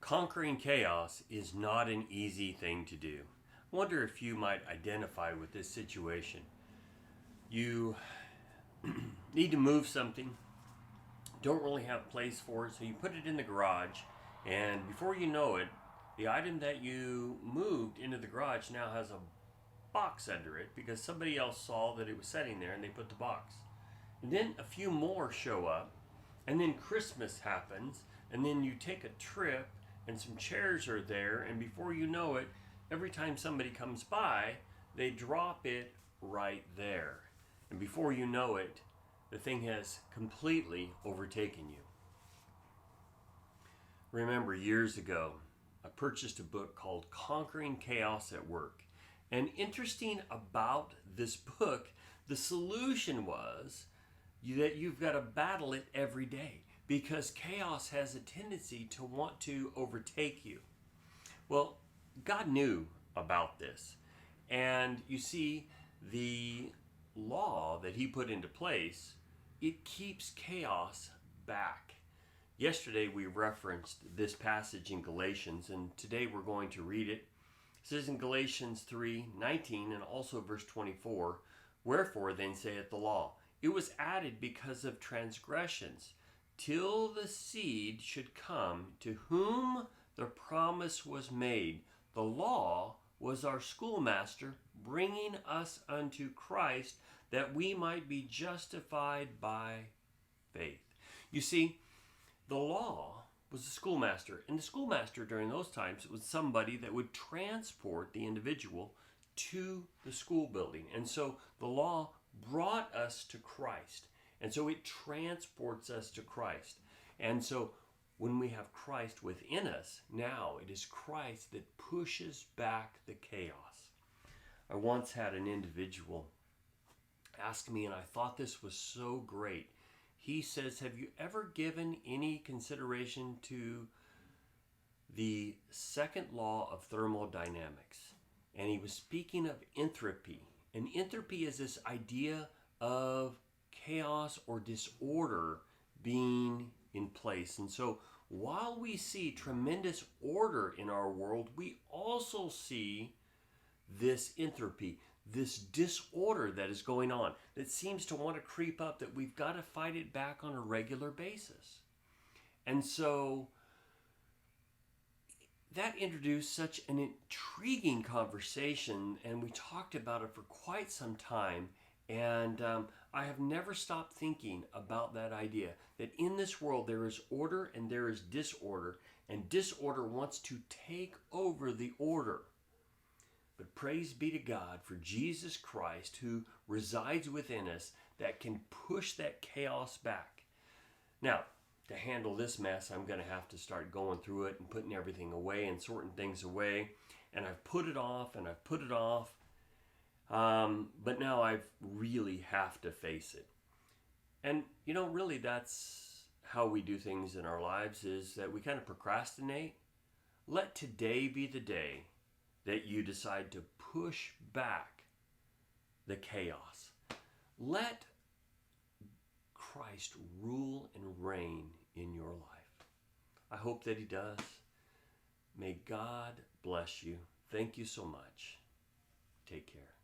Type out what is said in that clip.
Conquering chaos is not an easy thing to do. I wonder if you might identify with this situation. You need to move something, don't really have a place for it, so you put it in the garage, and before you know it, the item that you moved into the garage now has a box under it because somebody else saw that it was sitting there and they put the box. And then a few more show up, and then Christmas happens, and then you take a trip and some chairs are there, and before you know it, every time somebody comes by, they drop it right there. And before you know it, the thing has completely overtaken you. Remember, years ago, I purchased a book called Conquering Chaos at Work. And interesting about this book, the solution was that you've got to battle it every day because chaos has a tendency to want to overtake you. Well, God knew about this. And you see, the law that he put into place, it keeps chaos back. Yesterday we referenced this passage in Galatians, and today we're going to read it. It says in Galatians 3:19 and also verse 24, "Wherefore then saith the law, it was added because of transgressions, till the seed should come to whom the promise was made. The law was our schoolmaster, bringing us unto Christ, that we might be justified by faith." You see, the law was the schoolmaster, and the schoolmaster during those times was somebody that would transport the individual to the school building. And so the law brought us to Christ, and so it transports us to Christ. And so when we have Christ within us, now it is Christ that pushes back the chaos. I once had an individual ask me, and I thought this was so great. He says, "Have you ever given any consideration to the second law of thermodynamics?" And he was speaking of entropy. And entropy is this idea of chaos or disorder being in place. And so while we see tremendous order in our world, we also see this entropy, this disorder that is going on, that seems to want to creep up, that we've got to fight it back on a regular basis. And so that introduced such an intriguing conversation, and we talked about it for quite some time. And I have never stopped thinking about that idea, that in this world there is order and there is disorder, and disorder wants to take over the order. But praise be to God for Jesus Christ, who resides within us, that can push that chaos back. Now, to handle this mess, I'm going to have to start going through it and putting everything away and sorting things away. And I've put it off and I've put it off. But now I really have to face it. And, really that's how we do things in our lives, is that we kind of procrastinate. Let today be the day that you decide to push back the chaos. Let Christ rule and reign in your life. I hope that he does. May God bless you. Thank you so much. Take care.